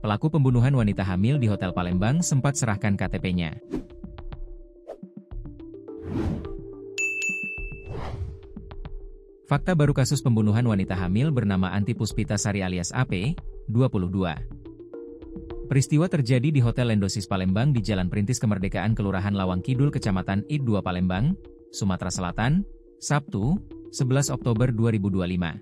Pelaku pembunuhan wanita hamil di Hotel Palembang sempat serahkan KTP-nya. Fakta baru kasus pembunuhan wanita hamil bernama Anti Puspitasari alias AP, 22. Peristiwa terjadi di Hotel Lendosis Palembang di Jalan Perintis Kemerdekaan Kelurahan Lawang Kidul Kecamatan I2 Palembang, Sumatera Selatan, Sabtu, 11 Oktober 2025.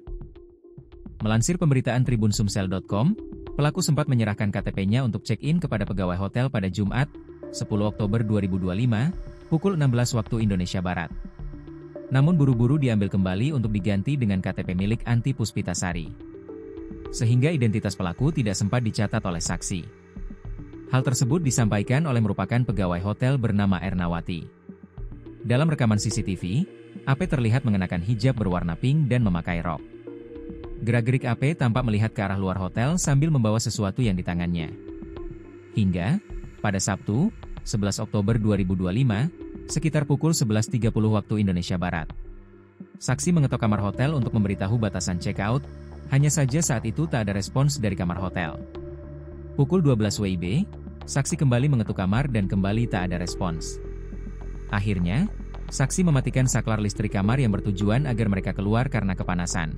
Melansir pemberitaan tribunsumsel.com, pelaku sempat menyerahkan KTP-nya untuk check-in kepada pegawai hotel pada Jumat, 10 Oktober 2025, pukul 16 waktu Indonesia Barat. Namun buru-buru diambil kembali untuk diganti dengan KTP milik Anti Puspitasari. Sehingga identitas pelaku tidak sempat dicatat oleh saksi. Hal tersebut disampaikan oleh merupakan pegawai hotel bernama Ernawati. Dalam rekaman CCTV, AP terlihat mengenakan hijab berwarna pink dan memakai rok. Gerak-gerik AP tampak melihat ke arah luar hotel sambil membawa sesuatu yang di tangannya. Hingga, pada Sabtu, 11 Oktober 2025, sekitar pukul 11.30 waktu Indonesia Barat. Saksi mengetok kamar hotel untuk memberitahu batasan check-out, hanya saja saat itu tak ada respons dari kamar hotel. Pukul 12 WIB, saksi kembali mengetuk kamar dan kembali tak ada respons. Akhirnya, saksi mematikan saklar listrik kamar yang bertujuan agar mereka keluar karena kepanasan.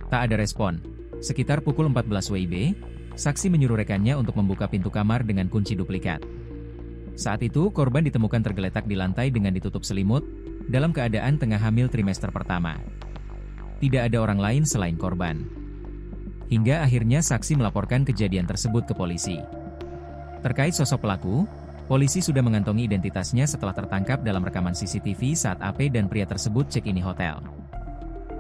Tak ada respon. Sekitar pukul 14 WIB, saksi menyuruh rekannya untuk membuka pintu kamar dengan kunci duplikat. Saat itu, korban ditemukan tergeletak di lantai dengan ditutup selimut, dalam keadaan tengah hamil trimester pertama. Tidak ada orang lain selain korban. Hingga akhirnya saksi melaporkan kejadian tersebut ke polisi. Terkait sosok pelaku, polisi sudah mengantongi identitasnya setelah tertangkap dalam rekaman CCTV saat AP dan pria tersebut check-in hotel.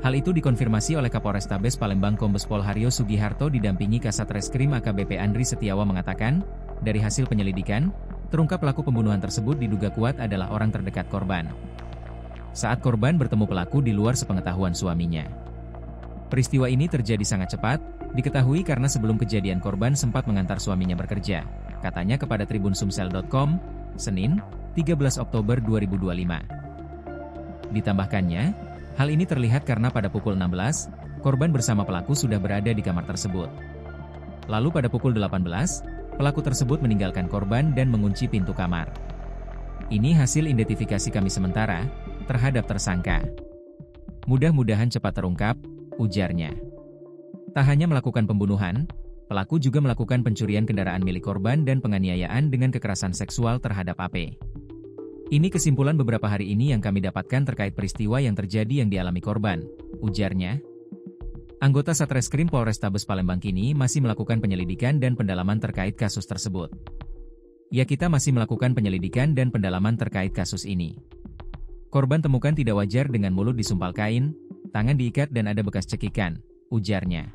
Hal itu dikonfirmasi oleh Kapolrestabes Palembang Kombes Pol Haryo Sugiharto didampingi Kasat Reskrim AKBP Andri Setiawa mengatakan, dari hasil penyelidikan, terungkap pelaku pembunuhan tersebut diduga kuat adalah orang terdekat korban. Saat korban bertemu pelaku di luar sepengetahuan suaminya. Peristiwa ini terjadi sangat cepat, diketahui karena sebelum kejadian korban sempat mengantar suaminya bekerja, katanya kepada tribunsumsel.com, Senin, 13 Oktober 2025. Ditambahkannya, hal ini terlihat karena pada pukul 16, korban bersama pelaku sudah berada di kamar tersebut. Lalu pada pukul 18, pelaku tersebut meninggalkan korban dan mengunci pintu kamar. Ini hasil identifikasi kami sementara terhadap tersangka. Mudah-mudahan cepat terungkap, ujarnya. Tak hanya melakukan pembunuhan, pelaku juga melakukan pencurian kendaraan milik korban dan penganiayaan dengan kekerasan seksual terhadap AP. Ini kesimpulan beberapa hari ini yang kami dapatkan terkait peristiwa yang terjadi yang dialami korban, ujarnya. Anggota Satreskrim Polrestabes Palembang kini masih melakukan penyelidikan dan pendalaman terkait kasus tersebut. Ya, kita masih melakukan penyelidikan dan pendalaman terkait kasus ini. Korban temukan tidak wajar dengan mulut disumpal kain, tangan diikat dan ada bekas cekikan, ujarnya.